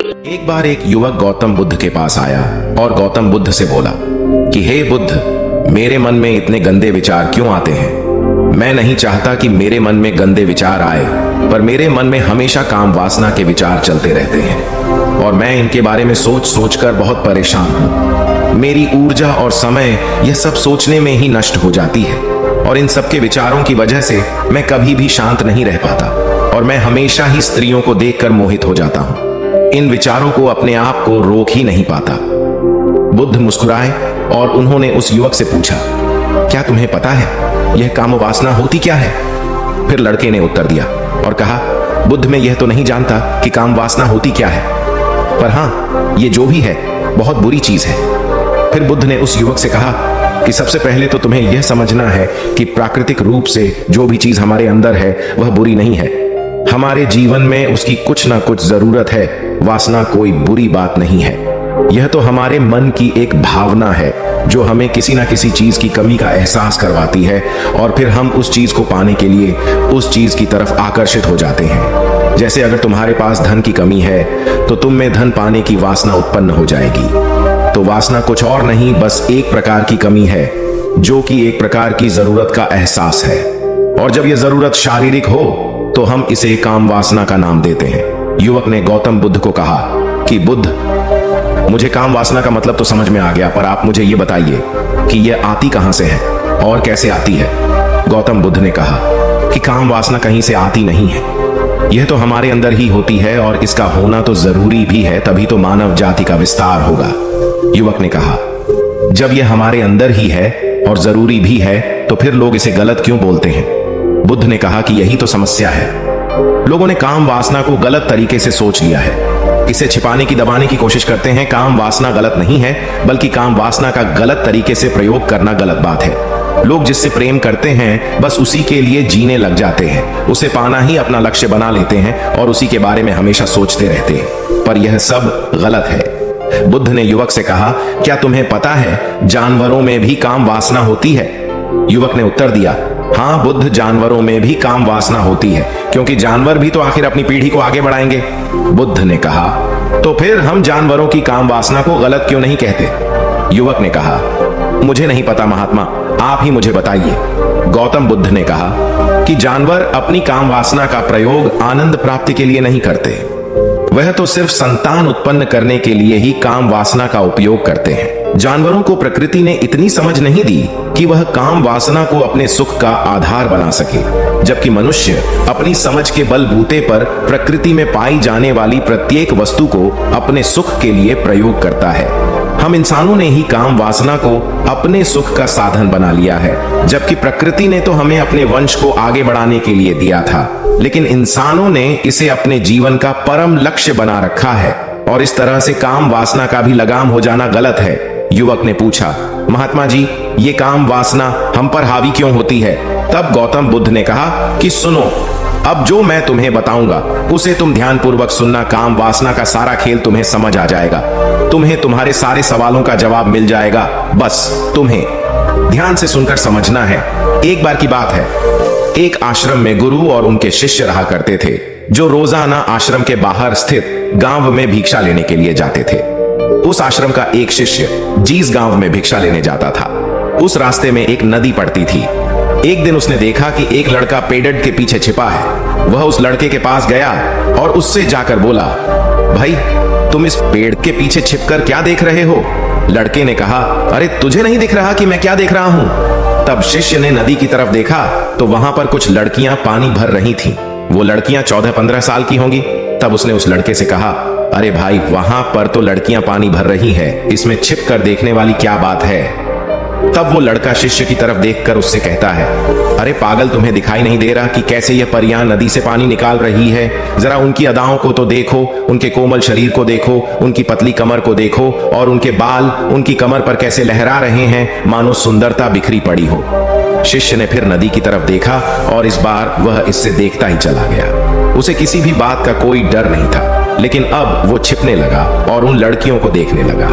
एक बार एक युवक गौतम बुद्ध के पास आया और गौतम बुद्ध से बोला कि हे बुद्ध, मेरे मन में इतने गंदे विचार क्यों आते हैं। मैं नहीं चाहता कि मेरे मन में गंदे विचार आए, पर मेरे मन में हमेशा काम वासना के विचार चलते रहते हैं और मैं इनके बारे में सोच सोच कर बहुत परेशान हूँ। मेरी ऊर्जा और समय यह सब सोचने में ही नष्ट हो जाती है और इन सब के विचारों की वजह से मैं कभी भी शांत नहीं रह पाता और मैं हमेशा ही स्त्रियों को देखकर मोहित हो जाता हूँ। इन विचारों को अपने आप को रोक ही नहीं पाता। बुद्ध मुस्कुराए और उन्होंने उस युवक से पूछा, क्या तुम्हें पता है यह काम वासना होती क्या है? फिर लड़के ने उत्तर दिया और कहा, बुद्ध, मैं यह तो नहीं जानता कि काम वासना होती क्या है, पर हाँ, ये जो भी है बहुत बुरी चीज है। फिर बुद्ध ने उस युवक से कहा कि सबसे पहले तो तुम्हें यह समझना है कि प्राकृतिक रूप से जो भी चीज हमारे अंदर है वह बुरी नहीं है। हमारे जीवन में उसकी कुछ ना कुछ जरूरत है। वासना कोई बुरी बात नहीं है। यह तो हमारे मन की एक भावना है जो हमें किसी ना किसी चीज की कमी का एहसास करवाती है और फिर हम उस चीज को पाने के लिए उस चीज की तरफ आकर्षित हो जाते हैं। जैसे अगर तुम्हारे पास धन की कमी है तो तुम में धन पाने की वासना उत्पन्न हो जाएगी। तो वासना कुछ और नहीं, बस एक प्रकार की कमी है जो कि एक प्रकार की जरूरत का एहसास है। और जब यह जरूरत शारीरिक हो तो हम इसे काम वासना का नाम देते हैं। युवक ने गौतम बुद्ध को कहा कि बुद्ध, मुझे काम वासना का मतलब तो समझ में आ गया, पर आप मुझे यह बताइए कि यह आती कहां से है और कैसे आती है। गौतम बुद्ध ने कहा कि काम वासना कहीं से आती नहीं है, यह तो हमारे अंदर ही होती है और इसका होना तो जरूरी भी है, तभी तो मानव जाति का विस्तार होगा। युवक ने कहा, जब यह हमारे अंदर ही है और जरूरी भी है तो फिर लोग इसे गलत क्यों बोलते हैं? बुद्ध ने कहा कि यही तो समस्या है। लोगों ने काम वासना को गलत तरीके से सोच लिया है। इसे छिपाने की, दबाने की कोशिश करते हैं। काम वासना गलत नहीं है, बल्कि काम वासना का गलत तरीके से प्रयोग करना गलत बात है। लोग जिससे प्रेम करते हैं बस उसी के लिए जीने लग जाते हैं, उसे पाना ही अपना लक्ष्य बना लेते हैं और उसी के बारे में हमेशा सोचते रहते हैं, पर यह सब गलत है। बुद्ध ने युवक से कहा, क्या तुम्हें पता है जानवरों में भी काम वासना होती है? युवक ने उत्तर दिया, हाँ बुद्ध, जानवरों में भी काम वासना होती है, क्योंकि जानवर भी तो आखिर अपनी पीढ़ी को आगे बढ़ाएंगे। बुद्ध ने कहा, तो फिर हम जानवरों की काम वासना को गलत क्यों नहीं कहते? युवक ने कहा, मुझे नहीं पता महात्मा, आप ही मुझे बताइए। गौतम बुद्ध ने कहा कि जानवर अपनी काम वासना का प्रयोग आनंद प्राप्ति के लिए नहीं करते, वह तो सिर्फ संतान उत्पन्न करने के लिए ही काम वासना का उपयोग करते हैं। जानवरों को प्रकृति ने इतनी समझ नहीं दी कि वह काम वासना को अपने सुख का आधार बना सके, जबकि मनुष्य अपनी समझ के बलबूते पर प्रकृति में पाई जाने वाली प्रत्येक वस्तु को अपने सुख के लिए प्रयोग करता है। हम इंसानों ने ही काम वासना को अपने सुख का साधन बना लिया है, जबकि प्रकृति ने तो हमें अपने वंश को आगे बढ़ाने के लिए दिया था, लेकिन इंसानों ने इसे अपने जीवन का परम लक्ष्य बना रखा है और इस तरह से काम वासना का भी लगाम हो जाना गलत है। युवक ने पूछा, महात्मा जी, ये काम वासना हम पर हावी क्यों होती है? तब गौतम बुद्ध ने कहा कि सुनो, अब जो मैं तुम्हें बताऊंगा उसे तुम ध्यानपूर्वक सुनना। काम वासना का सारा खेल तुम्हें समझ आ जाएगा, तुम्हें तुम्हारे सारे सवालों का जवाब मिल जाएगा। बस तुम्हें ध्यान से सुनकर समझना है। एक बार की बात है, एक आश्रम में गुरु और उनके शिष्य रहा करते थे, जो रोजाना आश्रम के बाहर स्थित गांव में भिक्षा लेने के लिए जाते थे। उस आश्रम का एक शिष्य जिस गांव में भिक्षा लेने जाता था, उस रास्ते में एक नदी पड़ती थी। एक दिन उसने देखा कि एक लड़का पेड़ के पीछे छिपा है। वह उस लड़के के पास गया और उससे जाकर बोला, भाई, तुम इस पेड़ के पीछे छिपकर क्या देख रहे हो? लड़के ने कहा, अरे तुझे नहीं दिख रहा कि मैं क्या देख रहा हूं? तब शिष्य ने नदी की तरफ देखा तो वहां पर कुछ लड़कियां पानी भर रही थीं। वो लड़कियां 14-15 साल की होंगी। तब उसने उस लड़के से कहा, अरे भाई, वहां पर तो लड़कियां पानी भर रही हैं, इसमें छिप कर देखने वाली क्या बात है? तब वो लड़का शिष्य की तरफ देखकर उससे कहता है, अरे पागल, तुम्हें दिखाई नहीं दे रहा कि कैसे यह परियां नदी से पानी निकाल रही है? जरा उनकी अदाओं को तो देखो, उनके कोमल शरीर को देखो, उनकी पतली कमर को देखो और उनके बाल उनकी कमर पर कैसे लहरा रहे हैं, मानो सुंदरता बिखरी पड़ी हो। शिष्य ने फिर नदी की तरफ देखा और इस बार वह इससे देखता ही चला गया। उसे किसी भी बात का कोई डर नहीं था, लेकिन अब वो छिपने लगा और उन लड़कियों को देखने लगा।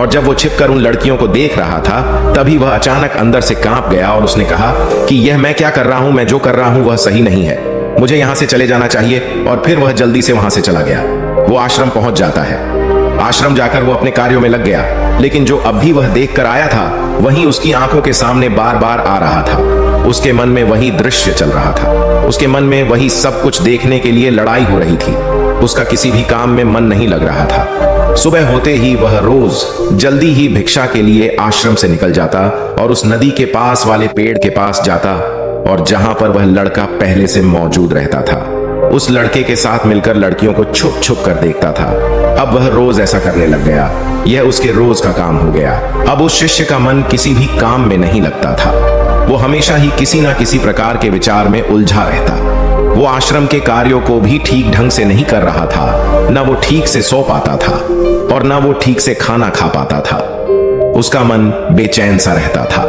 और जब वो छिपकर उन लड़कियों को देख रहा था, तभी वह अचानक अंदर से कांप गया और उसने कहा कि यह मैं क्या कर रहा हूं, मैं जो कर रहा हूं वह सही नहीं है, मुझे यहां से चले जाना चाहिए। और फिर वह जल्दी से वहां से चला गया। वो आश्रम पहुंच जाता है। आश्रम जाकर वो अपने कार्यों में लग गया, लेकिन जो अब भी वह देख कर आया था वही उसकी आंखों के सामने बार बार आ रहा था। उसके मन में वही दृश्य चल रहा था। उसके मन में वही सब कुछ देखने के लिए लड़ाई हो रही थी। उसका किसी भी काम में मन नहीं लग रहा था। सुबह होते ही वह रोज जल्दी ही भिक्षा के लिए आश्रम से निकल जाता और उस नदी के पास वाले पेड़ के पास जाता, और जहां पर वह लड़का पहले से मौजूद रहता था उस लड़के के साथ मिलकर लड़कियों को छुप छुप कर देखता था। अब वह रोज ऐसा करने लग गया। यह उसके रोज का काम हो गया। अब उस शिष्य का मन किसी भी काम में नहीं लगता था। वो हमेशा ही किसी ना किसी प्रकार के विचार में उलझा रहता। वो आश्रम के कार्यों को भी ठीक ढंग से नहीं कर रहा था। न वो ठीक से सो पाता था और न वो ठीक से खाना खा पाता था। उसका मन बेचैन सा रहता था।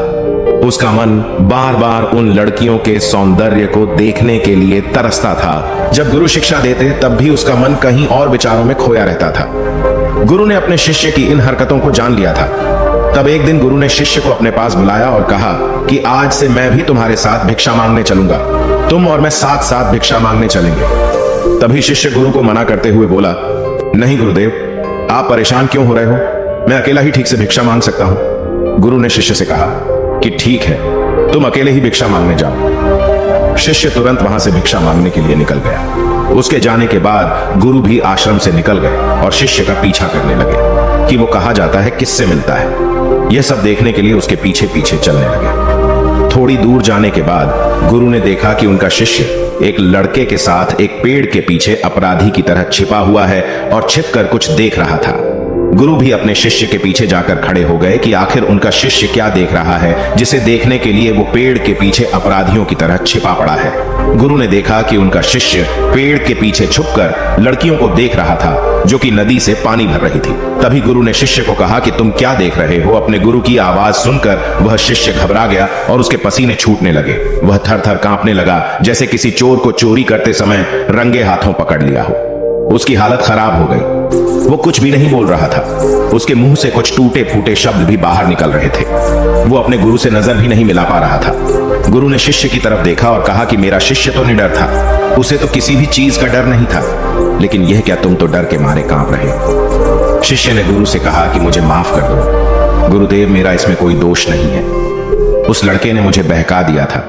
उसका मन बार बार उन लड़कियों के सौंदर्य को देखने के लिए तरसता था। जब गुरु शिक्षा देते तब भी उसका मन कहीं और विचारों में खोया रहता था। गुरु ने अपने शिष्य की इन हरकतों को जान लिया था। तब एक दिन गुरु ने शिष्य को अपने पास बुलाया और कहा कि आज से मैं भी तुम्हारे साथ भिक्षा मांगने चलूंगा। तुम और मैं साथ साथ भिक्षा मांगने चलेंगे। तभी शिष्य गुरु को मना करते हुए बोला, नहीं गुरुदेव, आप परेशान क्यों हो रहे हो? मैं अकेला ही ठीक से भिक्षा मांग सकता हूं। गुरु ने शिष्य से कहा कि ठीक है, तुम अकेले ही भिक्षा मांगने जाओ। शिष्य तुरंत वहां से भिक्षा मांगने के लिए निकल गया। उसके जाने के बाद गुरु भी आश्रम से निकल गए और शिष्य का पीछा करने लगे कि वो कहा जाता है, किससे मिलता है। यह सब देखने के लिए उसके पीछे पीछे चलने लगे। थोड़ी दूर जाने के बाद गुरु ने देखा कि उनका शिष्य एक लड़के के साथ एक पेड़ के पीछे अपराधी की तरह छिपा हुआ है और छिपकर कुछ देख रहा था। गुरु भी अपने शिष्य के पीछे जाकर खड़े हो गए कि आखिर उनका शिष्य क्या देख रहा है, जिसे देखने के लिए वो पेड़ के पीछे अपराधियों की तरह छिपा पड़ा है। गुरु ने देखा कि उनका शिष्य पेड़ के पीछे छुपकर लड़कियों को देख रहा था जो कि नदी से पानी भर रही थी। तभी गुरु ने शिष्य को कहा कि तुम क्या देख रहे हो? अपने गुरु की आवाज सुनकर वह शिष्य घबरा गया और उसके पसीने छूटने लगे। वह थर थर कांपने लगा, जैसे किसी चोर को चोरी करते समय रंगे हाथों पकड़ लिया हो। उसकी हालत खराब हो गई। वो कुछ भी नहीं बोल रहा था। उसके मुंह से कुछ टूटे फूटे शब्द भी बाहर निकल रहे थे। वो अपने गुरु से नजर भी नहीं मिला पा रहा था। गुरु ने शिष्य की तरफ देखा और कहा कि मेरा शिष्य तो निडर था, उसे तो किसी भी चीज का डर नहीं था, लेकिन यह क्या, तुम तो डर के मारे कांप रहे। शिष्य ने गुरु से कहा कि मुझे माफ कर दो गुरुदेव, मेरा इसमें कोई दोष नहीं है। उस लड़के ने मुझे बहका दिया था,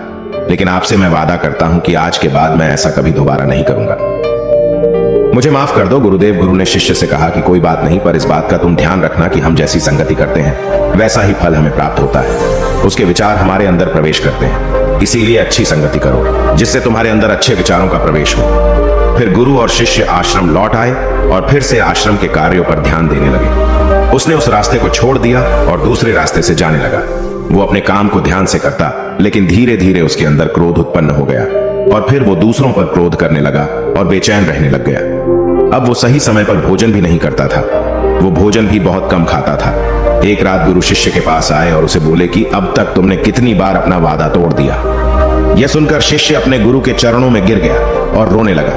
लेकिन आपसे मैं वादा करता हूं कि आज के बाद मैं ऐसा कभी दोबारा नहीं करूंगा। मुझे माफ कर दो गुरुदेव। गुरु ने शिष्य से कहा कि कोई बात नहीं, पर इस बात का तुम ध्यान रखना कि हम जैसी संगति करते हैं वैसा ही फल हमें प्राप्त होता है। उसके विचार हमारे अंदर प्रवेश करते हैं, इसीलिए अच्छी संगति करो जिससे तुम्हारे अंदर अच्छे विचारों का प्रवेश हो। फिर गुरु और शिष्य आश्रम लौट आए और फिर से आश्रम के कार्यों पर ध्यान देने लगे। उसने उस रास्ते को छोड़ दिया और दूसरे रास्ते से जाने लगा। वो अपने काम को ध्यान से करता, लेकिन धीरे धीरे उसके अंदर क्रोध उत्पन्न हो गया और फिर वो दूसरों पर क्रोध करने लगा और बेचैन रहने लग गया। अब वो सही समय पर भोजन भी नहीं करता था। वो भोजन भी बहुत कम खाता था। एक रात गुरु शिष्य के पास आए और उसे बोले कि अब तक तुमने कितनी बार अपना वादा तोड़ दिया। यह सुनकर शिष्य अपने गुरु के चरणों में गिर गया और रोने लगा।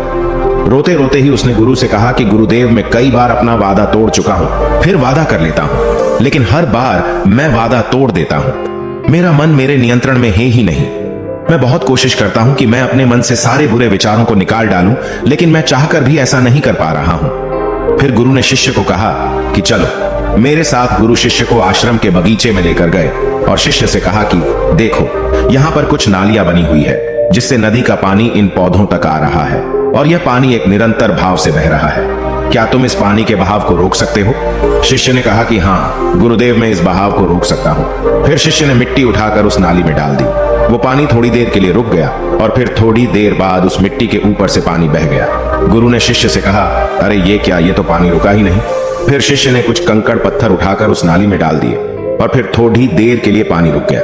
रोते रोते ही उसने गुरु से कहा कि गुरुदेव, मैं कई बार अपना वादा तोड़ चुका हूं, फिर वादा कर लेता हूं, लेकिन हर बार मैं वादा तोड़ देता हूं। मेरा मन मेरे नियंत्रण में है ही नहीं। मैं बहुत कोशिश करता हूं कि मैं अपने मन से सारे बुरे विचारों को निकाल डालूं, लेकिन मैं चाहकर भी ऐसा नहीं कर पा रहा हूं। फिर गुरु ने शिष्य को कहा कि चलो मेरे साथ। गुरु शिष्य को आश्रम के बगीचे में लेकर गए और शिष्य से कहा कि देखो, यहाँ पर कुछ नालियां बनी हुई है जिससे नदी का पानी इन पौधों तक आ रहा है और यह पानी एक निरंतर भाव से बह रहा है। क्या तुम इस पानी के बहाव को रोक सकते हो? शिष्य ने कहा कि हाँ गुरुदेव, मैं इस बहाव को रोक सकता हूँ। फिर शिष्य ने मिट्टी उठाकर उस नाली में डाल दी। वो पानी थोड़ी देर के लिए रुक गया और फिर थोड़ी देर बाद उस मिट्टी के ऊपर से पानी बह गया। गुरु ने शिष्य से कहा, अरे ये क्या, ये तो पानी रुका ही नहीं। फिर शिष्य ने कुछ कंकड़ पत्थर उठाकर उस नाली में डाल दिए और फिर थोड़ी देर के लिए पानी रुक गया,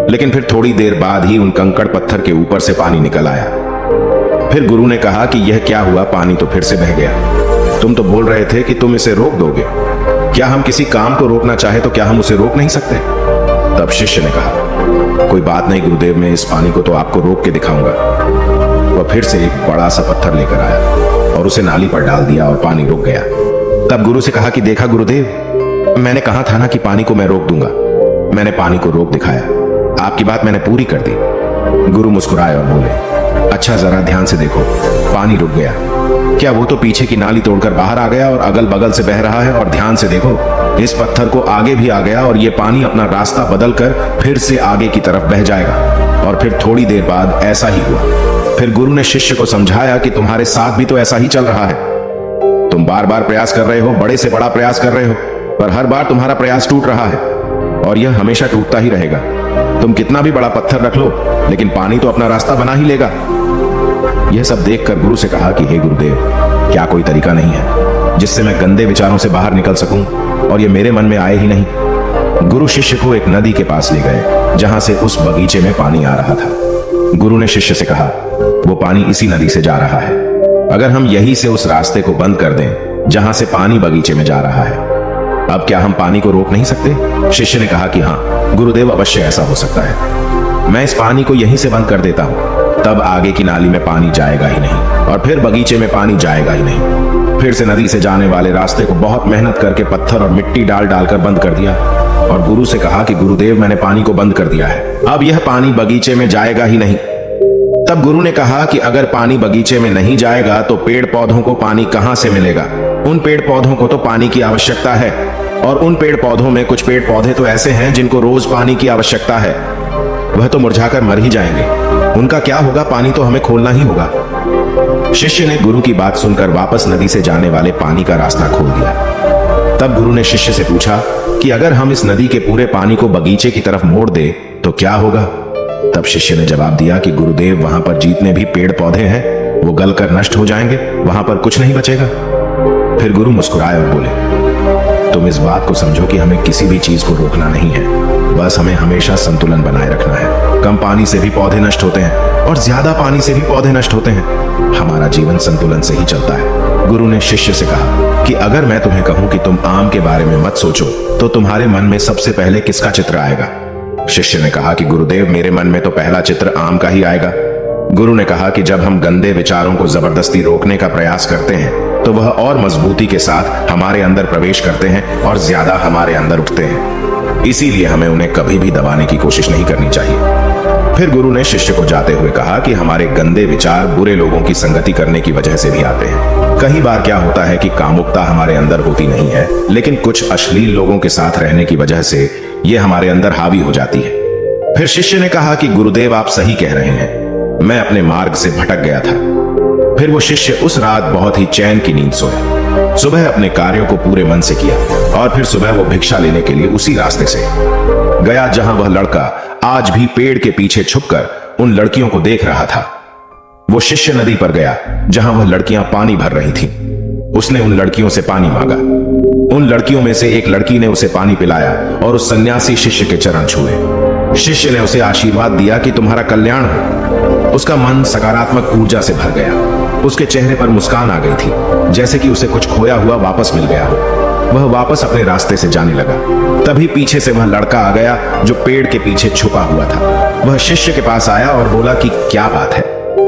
लेकिन फिर थोड़ी देर बाद ही उन कंकड़ पत्थर के ऊपर से पानी निकल आया। फिर गुरु ने कहा कि यह क्या हुआ, पानी तो फिर से बह गया। तुम तो बोल रहे थे कि तुम इसे रोक दोगे। क्या हम किसी काम को रोकना चाहे तो क्या हम उसे रोक नहीं सकते? तब शिष्य ने कहा, कोई बात नहीं गुरुदेव, मैं इस पानी को तो आपको रोक के दिखाऊंगा। वह फिर से एक बड़ा सा पत्थर लेकर आया और उसे नाली पर डाल दिया और पानी रुक गया। तब गुरु से कहा कि देखा गुरुदेव, मैंने कहा था ना कि पानी को मैं रोक दूंगा। मैंने पानी को रोक दिखाया, आपकी बात मैंने पूरी कर दी। गुरु मुस्कुराए और बोले, अच्छा जरा ध्यान से देखो, पानी रुक गया। क्या वो तो पीछे की नाली तोड़कर बाहर आ गया और अगल बगल से बह रहा है, और ध्यान से देखो इस पत्थर को आगे भी आ गया और ये पानी अपना रास्ता बदलकर फिर से आगे की तरफ बह जाएगा। और फिर थोड़ी देर बाद ऐसा ही हुआ। फिर गुरु ने शिष्य को समझाया कि तुम्हारे साथ भी तो ऐसा ही चल रहा है। तुम बार बार प्रयास कर रहे हो, बड़े से बड़ा प्रयास कर रहे हो, पर हर बार तुम्हारा प्रयास टूट रहा है और यह हमेशा टूटता ही रहेगा। तुम कितना भी बड़ा पत्थर रख लो, लेकिन पानी तो अपना रास्ता बना ही लेगा। यह सब देखकर गुरु से कहा कि हे गुरुदेव, क्या कोई तरीका नहीं है जिससे मैं गंदे विचारों से बाहर निकल सकूं और ये मेरे मन में आए ही नहीं। गुरु शिष्य को एक नदी के पास ले गए जहां से उस बगीचे में पानी आ रहा था। गुरु ने शिष्य से कहा, वो पानी इसी नदी से जा रहा है। अगर हम यहीं से उस रास्ते को बंद कर दें जहां से पानी बगीचे में जा रहा है, अब क्या हम पानी को रोक नहीं सकते? शिष्य ने कहा कि हाँ गुरुदेव, अवश्य ऐसा हो सकता है। मैं इस पानी को यहीं से बंद कर देता हूं, तब आगे की नाली में पानी जाएगा ही नहीं और फिर बगीचे में पानी जाएगा ही नहीं। फिर से नदी से जाने वाले रास्ते को बहुत मेहनत करके पत्थर और मिट्टी डालकर बंद कर दिया और गुरु से कहा कि गुरुदेव, मैंने पानी को बंद कर दिया है, अब यह पानी बगीचे में जाएगा ही नहीं। तब गुरु ने कहा कि अगर पानी बगीचे में नहीं जाएगा तो पेड़ पौधों को पानी कहां से मिलेगा? उन पेड़ पौधों को तो पानी की आवश्यकता है, और उन पेड़ पौधों में कुछ पेड़ पौधे तो ऐसे हैं जिनको रोज पानी की आवश्यकता है। वह तो मुरझाकर मर ही जाएंगे, उनका क्या होगा? पानी तो हमें खोलना ही होगा। शिष्य ने गुरु की बात सुनकर वापस नदी से जाने वाले पानी का रास्ता खोल दिया। तब गुरु ने शिष्य से पूछा कि अगर हम इस नदी के पूरे पानी को बगीचे की तरफ मोड़ दे तो क्या होगा? तब शिष्य ने जवाब दिया कि गुरुदेव, वहां पर जितने भी पेड़ पौधे हैं वो गलकर नष्ट हो जाएंगे, वहां पर कुछ नहीं बचेगा। फिर गुरु मुस्कुराए और बोले, तुम इस बात को समझो कि हमें किसी भी चीज को रोकना नहीं है, बस हमें हमेशा संतुलन बनाए रखना है। कम पानी से भी पौधे नष्ट होते हैं और ज्यादा पानी से भी पौधे नष्ट होते हैं। हमारा जीवन संतुलन से ही चलता है। गुरु ने शिष्य से कहा कि अगर मैं तुम्हें कहूं कि तुम आम के बारे में मत सोचो, तो तुम्हारे मन में सबसे पहले किसका चित्र आएगा? शिष्य ने कहा कि गुरुदेव, मेरे मन में तो पहला चित्र आम का ही आएगा। गुरु ने कहा कि जब हम गंदे विचारों को जबरदस्ती रोकने का प्रयास करते हैं तो वह और मजबूती के साथ हमारे अंदर प्रवेश करते हैं और ज्यादा हमारे अंदर उठते हैं। इसीलिए हमें उन्हें कभी भी दबाने की कोशिश नहीं करनी चाहिए। फिर गुरु ने शिष्य को जाते हुए कहा कि हमारे गंदे विचार बुरे लोगों की संगति करने की वजह से भी आते हैं। कई बार क्या होता है कि कामुकता हमारे अंदर होती नहीं है, लेकिन कुछ अश्लील लोगों के साथ रहने की वजह से ये हमारे अंदर हावी हो जाती है। फिर शिष्य ने कहा कि गुरुदेव, आप सही कह रहे हैं, मैं अपने मार्ग से भटक गया था। फिर वो शिष्य उस रात बहुत ही चैन की नींद सोया। सुबह अपने कार्यों को पूरे मन से किया और फिर सुबह वो भिक्षा लेने के लिए उसी रास्ते से गया जहां वह लड़का आज भी पेड़ के पीछे छुपकर उन लड़कियों को देख रहा था। वो शिष्य नदी पर गया जहां वह लड़कियां पानी भर रही थीं। उसने उन लड़कियों से पानी मांगा। उन लड़कियों में से एक लड़की ने उसे पानी पिलाया और उस सन्यासी शिष्य के चरण छुए। शिष्य ने उसे आशीर्वाद दिया कि तुम्हारा कल्याण हो। उसका मन सकारात्मक ऊर्जा से भर गया। उसके चेहरे पर मुस्कान आ गई थी, जैसे कि उसे कुछ खोया हुआ वापस मिल गया हो। वह वापस अपने रास्ते से जाने लगा। तभी पीछे से वह लड़का आ गया जो पेड़ के पीछे छुपा हुआ था। वह शिष्य के पास आया और बोला कि क्या बात है,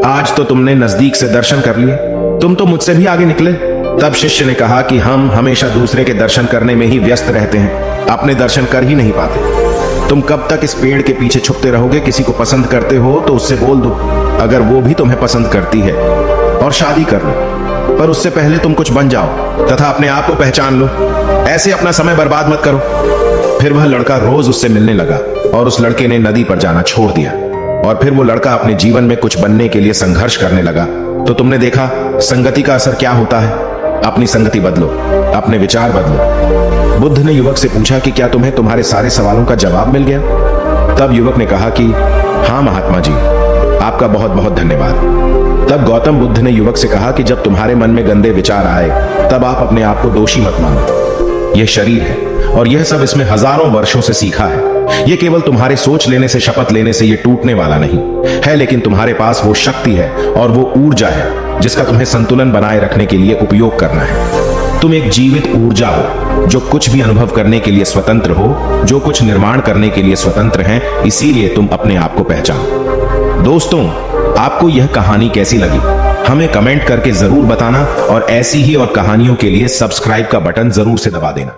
आज तो तुमने नजदीक से दर्शन कर लिए, तुम तो मुझसे भी आगे निकले। तब शिष्य ने कहा कि हम हमेशा दूसरे के दर्शन करने में ही व्यस्त रहते हैं, अपने दर्शन कर ही नहीं पाते। तुम कब तक इस पेड़ के पीछे छुपते रहोगे? किसी को पसंद करते हो तो उससे बोल दो, अगर वो भी तुम्हें पसंद करती है, और शादी कर लो। पर उससे पहले तुम कुछ बन जाओ तथा अपने आप को पहचान लो। ऐसे अपना समय बर्बाद मत करो। फिर वह लड़का रोज उससे मिलने लगा और उस लड़के ने नदी पर जाना छोड़ दिया। और फिर वो लड़का अपने जीवन में कुछ बनने के लिए संघर्ष करने लगा। तो तुमने देखा संगति का असर क्या होता है। अपनी संगति बदलो, अपने विचार बदलो। बुद्ध ने युवक से पूछा कि क्या तुम्हें तुम्हारे सारे सवालों का जवाब मिल गया? तब युवक ने कहा कि हाँ महात्मा जी, आपका बहुत बहुत धन्यवाद। तब गौतम बुद्ध ने युवक से कहा कि जब तुम्हारे मन में गंदे विचार आए तब आप अपने आप को दोषी मत मानो। यह शरीर है और यह सब इसमें हजारों वर्षों से सीखा है। यह केवल तुम्हारे सोच लेने से, शपथ लेने से यह टूटने वाला नहीं है, लेकिन तुम्हारे पास वो शक्ति है और वो ऊर्जा है जिसका तुम्हें संतुलन बनाए रखने के लिए उपयोग करना है। तुम एक जीवित ऊर्जा हो जो कुछ भी अनुभव करने के लिए स्वतंत्र हो, जो कुछ निर्माण करने के लिए स्वतंत्र हैं। इसीलिए तुम अपने आप को पहचानो। दोस्तों, आपको यह कहानी कैसी लगी हमें कमेंट करके जरूर बताना और ऐसी ही और कहानियों के लिए सब्सक्राइब का बटन जरूर से दबा देना।